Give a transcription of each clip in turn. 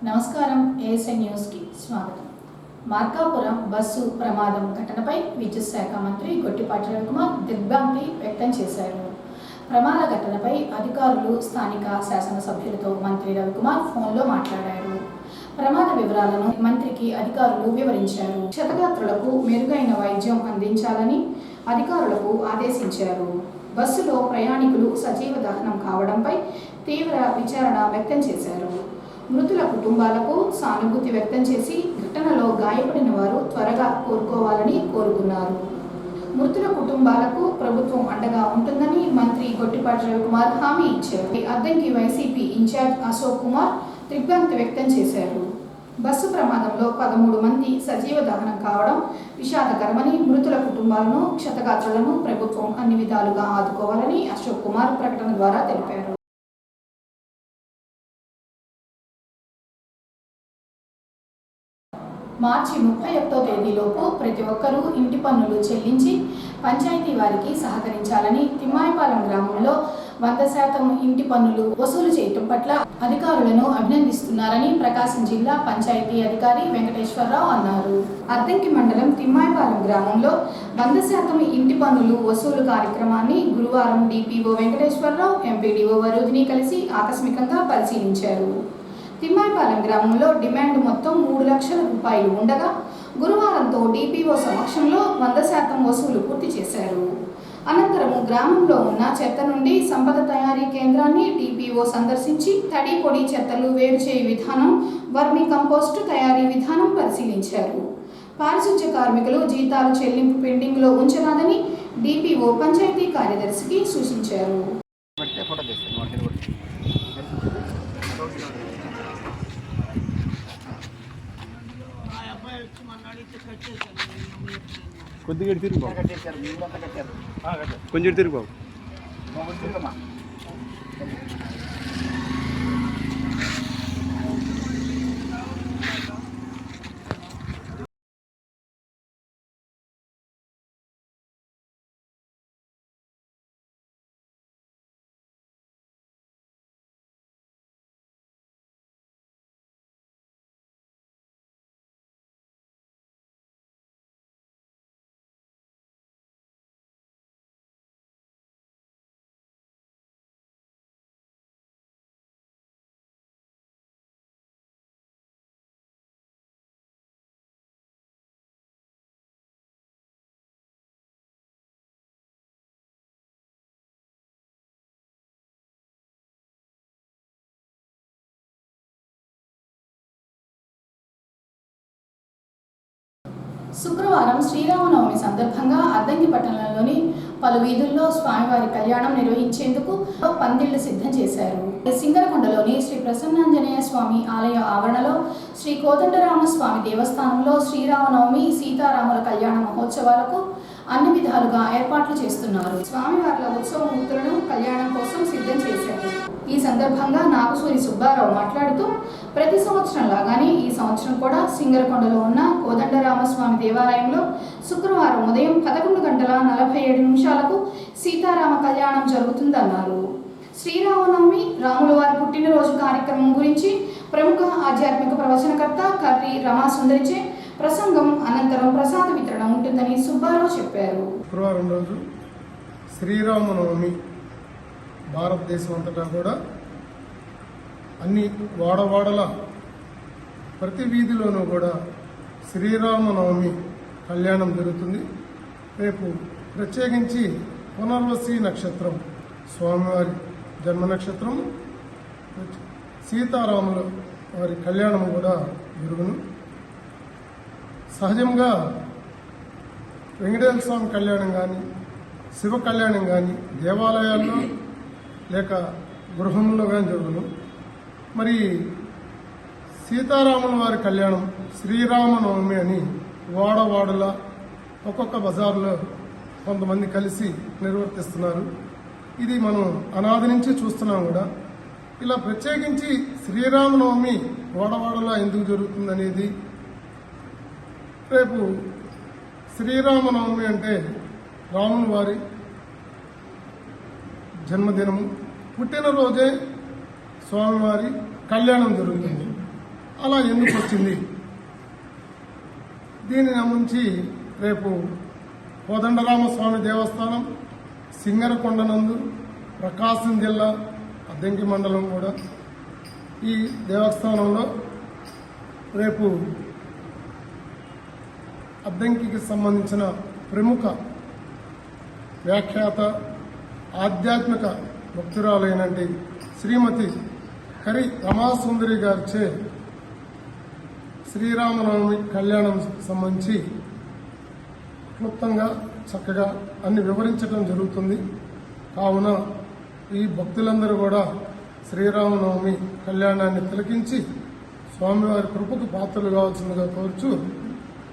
నమస్కారం. ASN news కి స్వాగతం. మార్కాపురం బస్సు ప్రమాదం ఘటనపై విద్యుత్ శాఖ మంత్రి గొట్టిపాటి రవికుమార్ దిగ్భ్రాంతి వ్యక్తం చేశారు. ప్రమాద ఘటనపై అధికారులు, స్థానిక శాసనసభ్యులతో మంత్రి రవికుమార్ ఫోన్లో మాట్లాడారు. ప్రమాద వివరాలను మంత్రికి అధికారులు వివరించారు. క్షతగాత్రులకు మెరుగైన వైద్యం అందించాలని అధికారులకు ఆదేశించారు. బస్సులో ప్రయాణికులు సజీవ దహనం కావడంపై తీవ్ర విచారణ వ్యక్తం చేశారు. మృతుల కుటుంబాలకు సానుభూతి వ్యక్తం చేసి ఘటనలో గాయపడిన వారు త్వరగా కోలుకోవాలని కోరుకున్నారు. మృతుల కుటుంబాలకు ప్రభుత్వం అండగా ఉంటుందని మంత్రి గొట్టిపాటి రవికుమార్ హామీ ఇచ్చారు. అద్దంకి వైసీపీ ఇన్ఛార్జ్ అశోక్ కుమార్ దిగ్భ్రాంతి వ్యక్తం చేశారు. బస్సు ప్రమాదంలో 13 మంది సజీవ దహనం కావడం విషాదకరమని, మృతుల కుటుంబాలను, క్షతగాత్రులను ప్రభుత్వం అన్ని విధాలుగా ఆదుకోవాలని అశోక్ కుమార్ ప్రకటన ద్వారా తెలిపారు. మార్చి 31వ తేదీలోపు ప్రతి ఒక్కరూ ఇంటి పన్నులు చెల్లించి పంచాయతీ వారికి సహకరించాలని, తిమ్మాయిపాలెం గ్రామంలో 100% ఇంటి పన్నులు వసూలు చేయటం పట్ల అధికారులను అభినందిస్తున్నారని ప్రకాశం జిల్లా పంచాయతీ అధికారి వెంకటేశ్వరరావు అన్నారు. అద్దంకి మండలం తిమ్మాయిపాలెం గ్రామంలో 100% ఇంటి పన్నులు వసూలు కార్యక్రమాన్ని గురువారం డిపిఓ వెంకటేశ్వరరావు, ఎంపీడీఓ వరుదిని కలిసి ఆకస్మికంగా పరిశీలించారు. తిమ్మాయిపాలెం గ్రామంలో డిమాండ్ మొత్తం 3 లక్షల రూపాయలు ఉండగా గురువారంతో డిపిఓ సమక్షంలో 100% వసూలు పూర్తి చేశారు. అనంతరం గ్రామంలో ఉన్న చెత్త నుండి సంపద తయారీ కేంద్రాన్ని డిపిఓ సందర్శించి తడి, పొడి చెత్తలు వేరు చేయ విధానం, వర్మీ కంపోస్టు తయారీ విధానం పరిశీలించారు. పారిశుధ్య కార్మికులు జీతాలు చెల్లింపు పెండింగ్లో ఉంచరాదని డిపిఓ పంచాయతీ కార్యదర్శికి సూచించారు. కొద్దిగా తిరుగు బాబు, కొంచెం తిరుగు బాబు. శుక్రవారం శ్రీరామనవమి సందర్భంగా అద్దంకి పట్టణంలోని పలు వీధుల్లో స్వామివారి కళ్యాణం నిర్వహించేందుకు పందిళ్లు సిద్ధం చేశారు. సింగరకొండలోని శ్రీ ప్రసన్నాంజనేయ స్వామి ఆలయ ఆవరణలో శ్రీ కోదండరామస్వామి దేవస్థానంలో శ్రీరామనవమి, సీతారాముల కళ్యాణ మహోత్సవాలకు అన్ని విధాలుగా ఏర్పాట్లు చేస్తున్నారు. స్వామివార్ల ఉత్సవమూర్తులను కళ్యాణం కోసం సిద్ధం చేశారు. ఈ సందర్భంగా నాగసూరి సుబ్బారావు మాట్లాడుతూ ప్రతి సంవత్సరం లాగానే ఈ సంవత్సరం కూడా సింగరకొండలో ఉన్న కోదండరామస్వామి దేవాలయంలో శుక్రవారం ఉదయం 11:47 సీతారామ కళ్యాణం జరుగుతుందన్నారు. శ్రీరామనవమి, రాముల వారి పుట్టినరోజు కార్యక్రమం గురించి ప్రముఖ ఆధ్యాత్మిక ప్రవచనకర్త కర్రి రమాసుందరిచే ప్రసంగం అనంతరం ప్రసాద వితరణ ఉంటుందని సుబ్బారావు చెప్పారు. శుక్రవారం రోజు శ్రీరామనవమి భారతదేశం అంతటా కూడా అన్ని వాడవాడల ప్రతి వీధిలోనూ కూడా శ్రీరామనవమి కళ్యాణం జరుగుతుంది. రేపు ప్రత్యేకించి పునర్వసి నక్షత్రం, స్వామివారి జన్మ నక్షత్రం, సీతారాముల వారి కళ్యాణం కూడా జరుగును. సహజంగా వెంకటేశ్వర స్వామి కళ్యాణం కానీ, శివ కళ్యాణం కానీ దేవాలయాల్లో లేక గృహంలో కానీ జరుగును. మరి సీతారాముల వారి కళ్యాణం శ్రీరామనవమి అని వాడవాడల ఒక్కొక్క బజార్లో కొంతమంది కలిసి నిర్వర్తిస్తున్నారు. ఇది మనం అనాది నుంచి చూస్తున్నాం కూడా. ఇలా ప్రత్యేకించి శ్రీరామనవమి వాడవాడలా ఎందుకు జరుగుతుందనేది, రేపు శ్రీరామనవమి అంటే రాముల వారి జన్మదినము, పుట్టినరోజే స్వామివారి కళ్యాణం జరుగుతుంది. అలా ఎందుకు వచ్చింది? దీనిని గమనించి రేపు కోదండరామస్వామి దేవస్థానం సింగరకొండనందు ప్రకాశం జిల్లా అద్దంకి మండలం కూడా ఈ దేవస్థానంలో రేపు అద్దంకికి సంబంధించిన ప్రముఖ వ్యాఖ్యాత ఆధ్యాత్మిక భక్తురాలైనటువంటి శ్రీమతి కరి రమాసుందరి గారిచే శ్రీరామనవమి కళ్యాణం సంబంధించి క్లుప్తంగా చక్కగా అన్ని వివరించడం జరుగుతుంది. కావున ఈ భక్తులందరూ కూడా శ్రీరామనవమి కళ్యాణాన్ని తిలకించి స్వామివారి కృపకు పాత్రలు కావాల్సిందిగా కోరుచు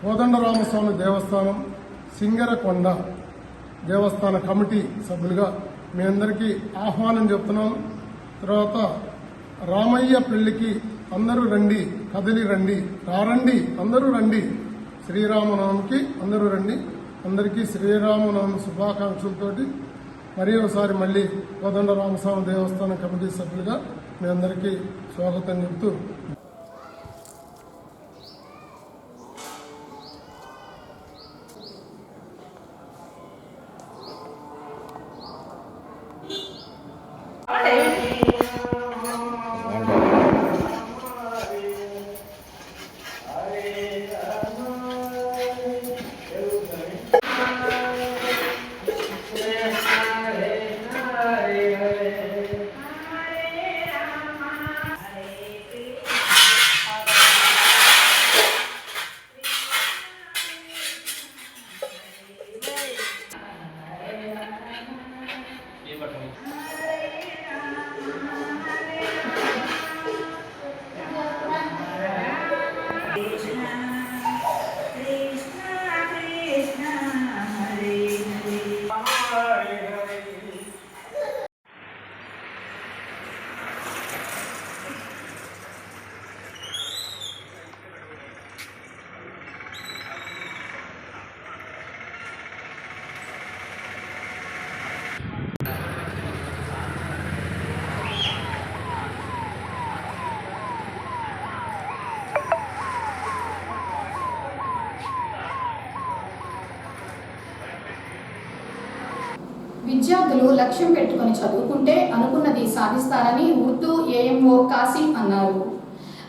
కోదండరామస్వామి దేవస్థానం సింగరకొండ దేవస్థాన కమిటీ సభ్యులుగా మీ అందరికీ ఆహ్వానం చెప్తున్నాం. తర్వాత రామయ్య పెళ్లికి అందరూ రండి, కదిలి రండి, రారండి, అందరూ రండి. శ్రీరామనవమికి అందరూ రండి. అందరికీ శ్రీరామనవమి శుభాకాంక్షలతోటి మరి ఒకసారి మళ్ళీ కోదండరామస్వామి దేవస్థాన కమిటీ సభ్యులుగా మీ అందరికీ స్వాగతం చెబుతూ విద్యార్థులు లక్ష్యం పెట్టుకుని చదువుకుంటే అనుకున్నది సాధిస్తారని ఉర్దూ ఏఎంఓ కాసిం అన్నారు.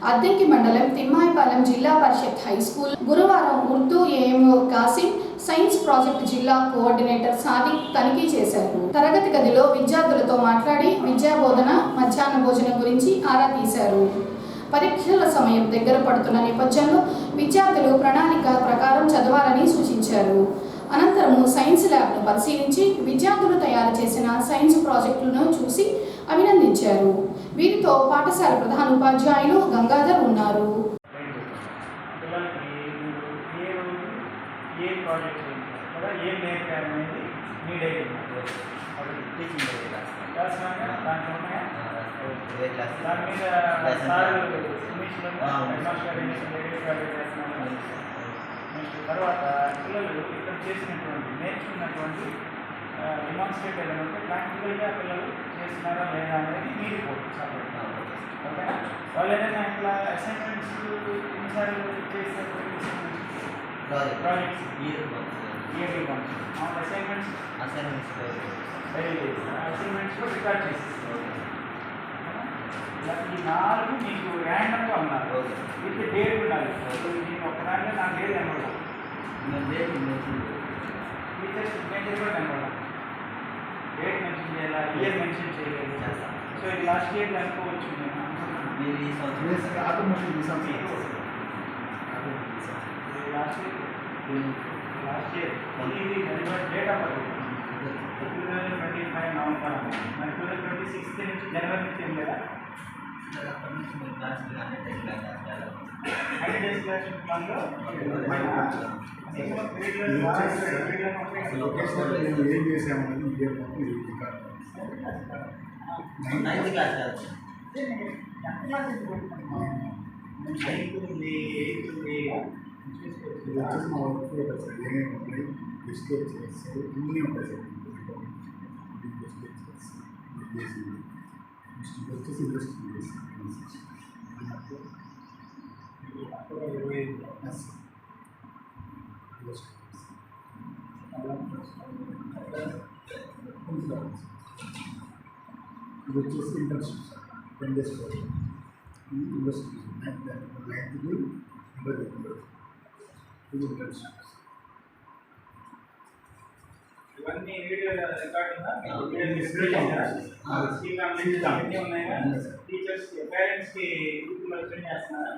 అద్దంకి మండలం తిమ్మాయిపాలెం జిల్లా పరిషత్ హై స్కూల్ గురువారం Urdu AMO Kasim science project జిల్లా కోఆర్డినేటర్ సాదిక్ తనిఖీ చేశారు. తరగతి గదిలో విద్యార్థులతో మాట్లాడి విద్యా బోధన, మధ్యాహ్న భోజనం గురించి ఆరా తీశారు. పరీక్షల సమయం దగ్గర పడుతున్న నేపథ్యంలో విద్యార్థులు ప్రణాళిక ప్రకారం చదవాలని సూచించారు. అనంతరం సైన్స్ ల్యాబ్ను పరిశీలించి విద్యార్థులు తయారు చేసిన సైన్స్ ప్రాజెక్టులను చూసి అభినందించారు. వీరితో పాఠశాల ప్రధానోపాధ్యాయులు గంగాధర్ ఉన్నారు. తర్వాత పిల్లలు ఇక్కడ చేసినటువంటి నేర్చుకున్నటువంటి డిమాన్స్ట్రేట్ ఏదంటే ప్రాక్టికల్గా పిల్లలు చేస్తున్నారా లేదా అనేది మీ రిపోర్ట్ సపరేట్. ఓకేనా? వాళ్ళు ఏదైనా ఇట్లా అసైన్మెంట్స్ ఎన్నిసార్లు చేసినటువంటి ప్రాజెక్ట్స్ ఇయర్లీ వన్స్ అసైన్మెంట్స్లో రికార్డ్ చేసేస్తారు. ఈ 4 మీకు ర్యాండమ్గా ఉన్నారు. విత్ డేట్ ఉండాలి. నేను ఒక్కదాంట్లో నాకు డేట్ కనబడాలి. టీచర్స్ సిగ్నేచర్ కూడా కనబడాలి. డేట్ మెన్షన్ చేయాలా, ఇయర్ మెన్షన్ చేయలేదు. సో ఇది లాస్ట్ ఇయర్ అనుకోవచ్చు. లాస్ట్ ఇయర్ ఇది డేట్ ఆఫ్ బర్త్ 2025 నవంబర్. మరి 2026 నుంచి జనవరి నుంచి ఏం లేదా? ఏం చేసామని మా వర్క్ సార్ ఏమేమి ఉంటాయి డిస్క్లోజ్ చేస్తారు, ఇన్ని ఉంటాయి సార్. డిస్క్లోజ్ చేసి వచ్చేసి ఇండస్ట్రీ ఒక 25 ప్లస్ ఇది వచ్చేసి ఇంటర్న్షిప్ 10 days ప్రోగ్రామ్. ఈ ఇన్వెస్టిగేషన్ నైన్త్కి ఇది ఇంటర్న్షిప్. ఇవన్నీ వీడియో రికార్డింగ్ ఉన్నాయా? టీచర్స్ కి పేరెంట్స్ కి గ్రూప్ లో సెండ్ చేస్తున్నారా?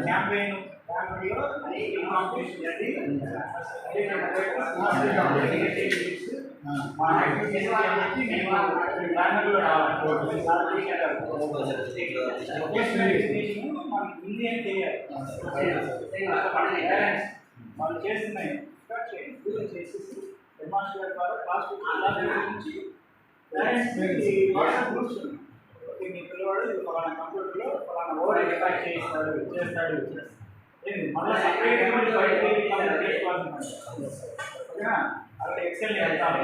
క్యాంపెయిన్ లో కాంపిటీషన్ చేయండి. మా యాక్టివిటీస్ అన్ని మేము బ్యానర్ లో రావాలి. మనకి హిందీ అని తెలియాలి. పేరెంట్స్ వాళ్ళు చేస్తున్నాయి చేసేసి హెడ్ మాస్టర్ ద్వారా క్లాస్ నుంచి పేరెంట్స్కి వాట్సాప్ గ్రూప్స్ ఉన్నాయి. మీ పిల్లవాడు ఫలానా కంప్యూటర్లో ఫలానా వర్డ్ రికార్డ్ చేస్తాడు మళ్ళీ సపరేట్గా బయటకి చేసుకోవాల్సి ఓకేనా? అక్కడ ఎక్సెల్ వెళ్తాము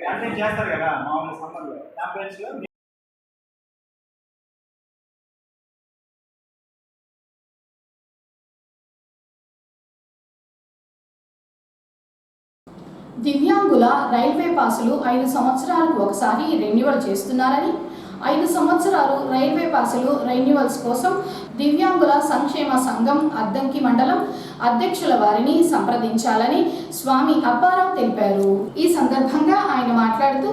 క్యాంపెయిన్ చేస్తారు కదా మామూలు సమ్మర్లో క్యాంపెయిన్స్లో. దివ్యాంగుల రైల్వే పాసులు 5 సంవత్సరాలకు ఒకసారి రెన్యువల్ చేస్తున్నారని, 5 సంవత్సరాలు రైల్వే పాసులు రెన్యువల్స్ కోసం దివ్యాంగుల సంక్షేమ సంఘం అద్దంకి మండలం అధ్యక్షుల వారిని సంప్రదించాలని స్వామి అప్పారావు తెలిపారు. ఈ సందర్భంగా ఆయన మాట్లాడుతూ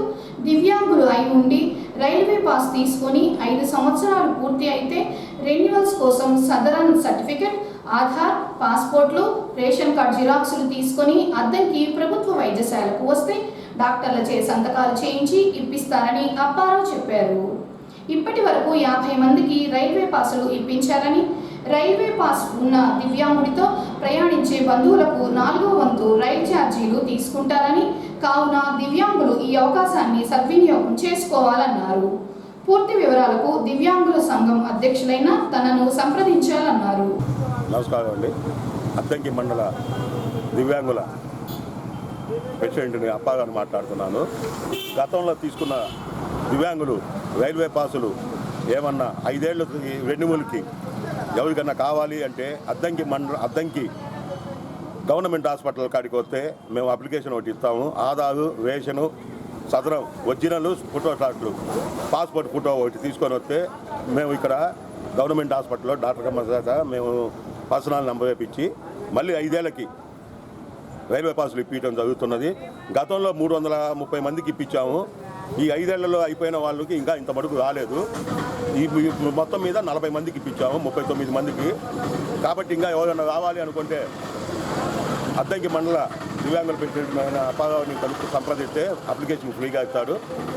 దివ్యాంగులు అయి ఉండి రైల్వే పాస్ తీసుకొని 5 సంవత్సరాలు పూర్తి అయితే రెన్యువల్స్ కోసం సదరన్ సర్టిఫికెట్, ఆధార్, పాస్పోర్ట్లు, రేషన్ కార్డు జిరాక్సులు తీసుకొని అద్దంకి ప్రభుత్వ వైద్యశాలకు వస్తే డాక్టర్లచే సంతకాలు చేయించి ఇప్పిస్తారని అప్పారావు చెప్పారు. ఇప్పటి వరకు 50 మందికి రైల్వే పాసులు ఇప్పించారని, రైల్వే పాస్ ఉన్న దివ్యాంగుడితో ప్రయాణించే బంధువులకు 4వ వంతు రైల్ ఛార్జీలు తీసుకుంటారని, కావున దివ్యాంగులు ఈ అవకాశాన్ని సద్వినియోగం చేసుకోవాలన్నారు. పూర్తి వివరాలకు దివ్యాంగుల సంఘం అధ్యక్షులైన తనను సంప్రదించాలన్నారు. నమస్కారం అండి. అద్దంకి మండల దివ్యాంగుల ప్రెసిడెంట్ని అప్పాగారు మాట్లాడుతున్నాను. గతంలో తీసుకున్న దివ్యాంగులు రైల్వే పాసులు ఏమన్నా 5 ఏళ్ళు రెన్యువల్కి ఎవరికన్నా కావాలి అంటే అద్దంకి గవర్నమెంట్ హాస్పిటల్ కాడికి వస్తే మేము అప్లికేషన్ ఒకటి ఇస్తాము. ఆధారు, రేషను, సదరం ఒరిజినల్, ఫోటో స్టాట్లు, పాస్పోర్ట్ ఫోటో ఒకటి తీసుకొని వస్తే మేము ఇక్కడ గవర్నమెంట్ హాస్పిటల్లో డాక్టర్ కమ్మ చేత మేము పర్సనల్ నెంబర్ వేపించి మళ్ళీ 5 ఏళ్ళకి రైల్వే పాసులు ఇప్పించడం జరుగుతున్నది. గతంలో 330 మందికి ఇప్పించాము. ఈ 5 ఏళ్లలో అయిపోయిన వాళ్ళకి ఇంకా ఇంత మటుకు రాలేదు. ఈ మొత్తం మీద 40 మందికి ఇప్పించాము, 39 మందికి. కాబట్టి ఇంకా ఎవరైనా రావాలి అనుకుంటే అద్దంకి మండల దివ్యాంగుల ప్రెసిడెంట్ అప్పారావుని కలుపు సంప్రదిస్తే అప్లికేషన్ ఫ్రీగా ఇస్తాడు.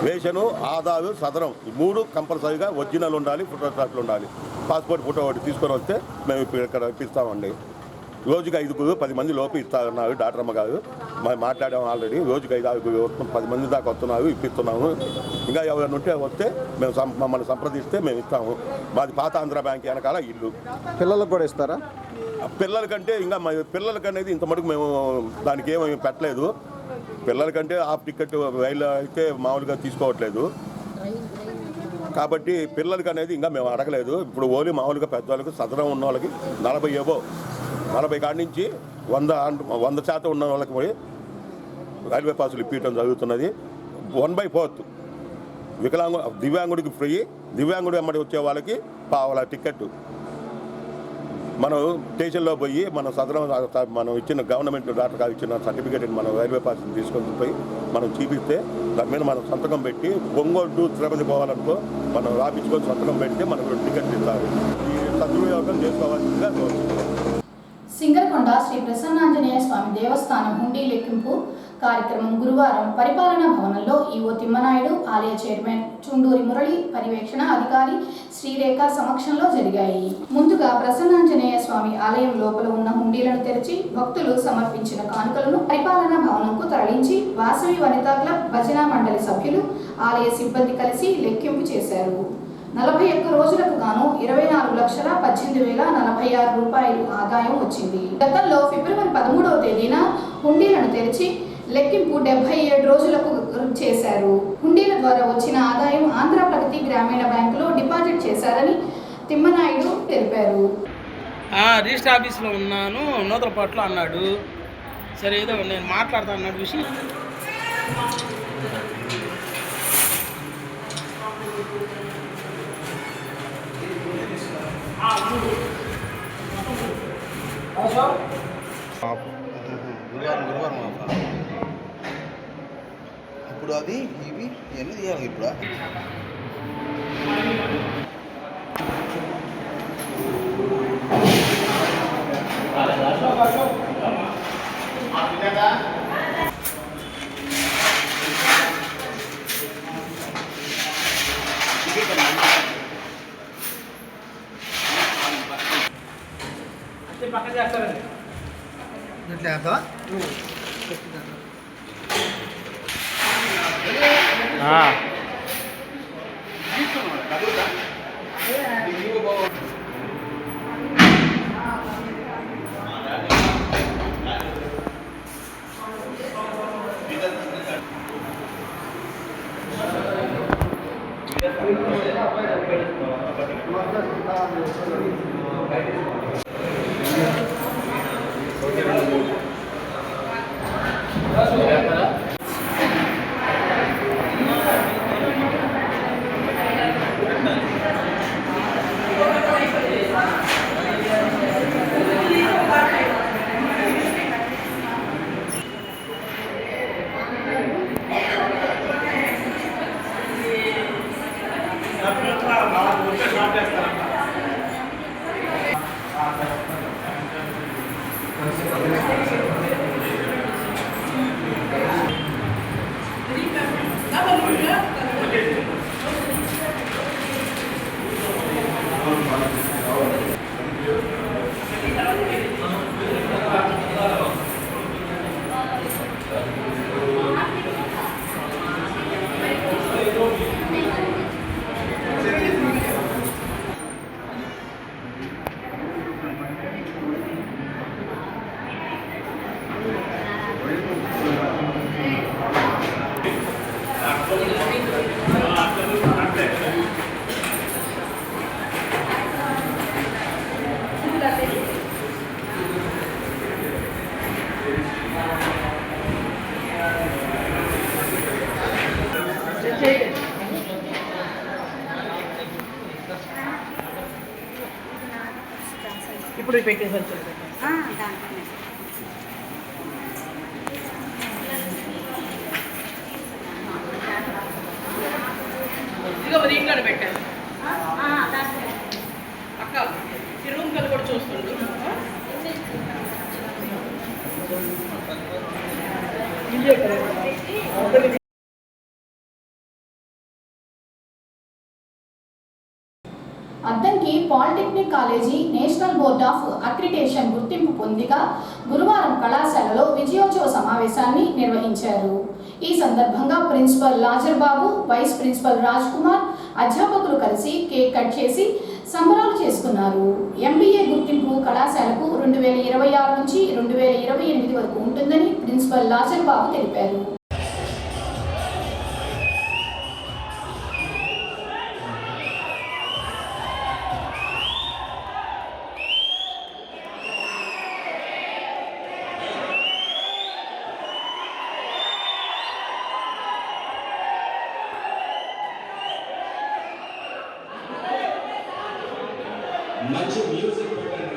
రేషను, ఆధారు, సదరం ఈ 3 కంపల్సరీగా ఒరిజినల్ ఉండాలి, ఫోటో స్టాట్లు ఉండాలి. పాస్పోర్ట్ ఫోటో ఒకటి తీసుకొని వస్తే మేము ఇక్కడ ఇప్పిస్తామండి. రోజుకి 5-10 మంది లోపు ఇస్తారన్నారు డాక్టర్ అమ్మ గారు. మేము మాట్లాడాము ఆల్రెడీ. రోజుకి 5-10 మంది దాకా వస్తున్నారు, ఇప్పిస్తున్నాము. ఇంకా ఎవరైనా ఉంటే వస్తే మేము మమ్మల్ని సంప్రదిస్తే మేము ఇస్తాము. మాది పాత ఆంధ్ర బ్యాంక్ వెనకాల ఇల్లు. పిల్లలకు కూడా ఇస్తారా? పిల్లలకంటే ఇంకా పిల్లలకనేది ఇంత మటుకు మేము దానికి ఏమీ పెట్టలేదు. పిల్లలకంటే హాఫ్ టికెట్ రైలు అయితే మామూలుగా తీసుకోవట్లేదు. కాబట్టి పిల్లలకి అనేది ఇంకా మేము అడగలేదు. ఇప్పుడు ఓన్లీ మామూలుగా పెద్దవాళ్ళకి సదరం ఉన్న వాళ్ళకి 40 కాడి నుంచి 100% ఉన్న వాళ్ళకి పోయి రైల్వే పాసులు ఇప్పించడం జరుగుతున్నది. 1/4 దివ్యాంగుడికి ఫ్రీ, దివ్యాంగుడు వెంబడి వచ్చే వాళ్ళకి పావలా టికెట్. మనం స్టేషన్లో పోయి మన సదరం మనం ఇచ్చిన గవర్నమెంట్ డాక్టర్ గారు ఇచ్చిన సర్టిఫికేట్ మనం రైల్వే పాస్ని తీసుకొని పోయి మనం చూపిస్తే దాని మీద మనం సంతకం పెట్టి ఒంగోలు టు తిరుపతి పోవాలనుకో మనం రాపించుకొని సంతకం పెడితే మనకు టికెట్ ఇస్తారు. ఈ సద్వినియోగం చేసుకోవాల్సిందిగా కోరుతున్నాం. సింగరకొండ శ్రీ ప్రసన్నాంజనేయ స్వామి దేవస్థానం హుండీ లెక్కింపు కార్యక్రమం గురువారం పరిపాలనా భవనంలో ఈవో తిమ్మనాయుడు, ఆలయ చైర్మన్ చుండూరి మురళి, పర్యవేక్షణ అధికారి శ్రీరేఖ సమక్షంలో జరిగాయి. ముందుగా ప్రసన్నాంజనేయ స్వామి ఆలయం లోపల ఉన్న హుండీలను తెరిచి భక్తులు సమర్పించిన కానుకలను పరిపాలనా భవనంకు తరలించి వాసవి వనితా క్లబ్ భజన మండలి సభ్యులు, ఆలయ సిబ్బంది కలిసి లెక్కింపు చేశారు. 41 రోజులకు గాను 24,18,046 రూపాయలు ఆదాయం వచ్చింది. గతంలో ఫిబ్రవరి 13వ తేదీన హుండీలను తెరిచి లెక్కింపు 77 రోజులకు చేశారు. హుండీల ద్వారా వచ్చిన ఆదాయం ఆంధ్ర ప్రగతి గ్రామీణ బ్యాంకులో డిపాజిట్ చేశారని తిమ్మనాయుడు తెలిపారు. రిజిస్టర్ ఆఫీస్లో ఉన్నాను నూతలపాట్లో అన్నాడు. సరే ఏదో నేను మాట్లాడతా అన్నాడు విషయం. గురువారం ఇప్పుడు అది ఇవి ఎన్ని తీయాలి ఇప్పుడు పక్కన చేస్తారండి. ఇప్పుడు పెట్టేసి ఇదిగో దీంట్లో పెట్టాను అక్క. ఈ రూమ్ కల్ కూడా చూస్తుండు. Addanki polytechnic college national board of accreditation గుర్తింపు పొందిగా గురువారం కళాశాలలో విజయోత్సవ సమావేశాన్ని నిర్వహించారు. ఈ సందర్భంగా principal Lazar Babu, vice principal Raj Kumar, అధ్యాపకులు కలిసి కేక్ కట్ చేసి సంబరాలు చేసుకున్నారు. ఎంబీఏ గుర్తింపు కళాశాలకు 2026 నుంచి 2028 వరకు ఉంటుందని ప్రిన్సిపల్ లాజర్ బాబు తెలిపారు. మంచి మ్యూజిక్ పెట్టండి.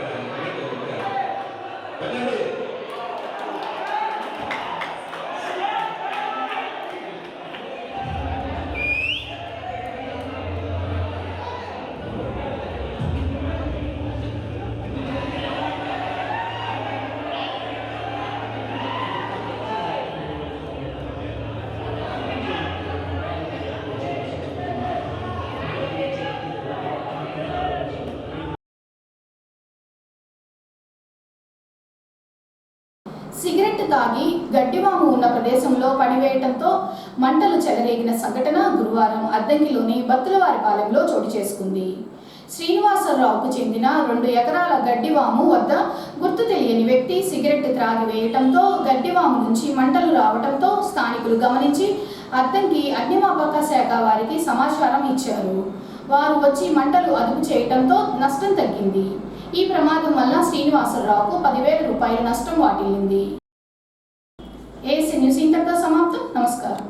సిగరెట్ తాగి గడ్డివాము ఉన్న ప్రదేశంలో పడివేయటంతో మంటలు చెలరేగిన సంఘటన గురువారం అద్దంకిలోని బత్తులవారిపాలెంలో చోటు చేసుకుంది. శ్రీనివాసరావుకు చెందిన 2 ఎకరాల గడ్డివాము వద్ద గుర్తు తెలియని వ్యక్తి సిగరెట్ త్రాగివేయటంతో గడ్డివాము నుంచి మంటలు రావడంతో స్థానికులు గమనించి అద్దంకి అగ్నిమాపక శాఖ వారికి సమాచారం ఇచ్చారు. వారు వచ్చి మంటలు అదుపు చేయడంతో నష్టం తగ్గింది. ఈ ప్రమాదం వల్ల శ్రీనివాసరావుకు 10,000 రూపాయల నష్టం వాటిల్లింది. ఏఎస్ఎన్ న్యూస్ ఇంతటితో సమాప్తం. నమస్కారం.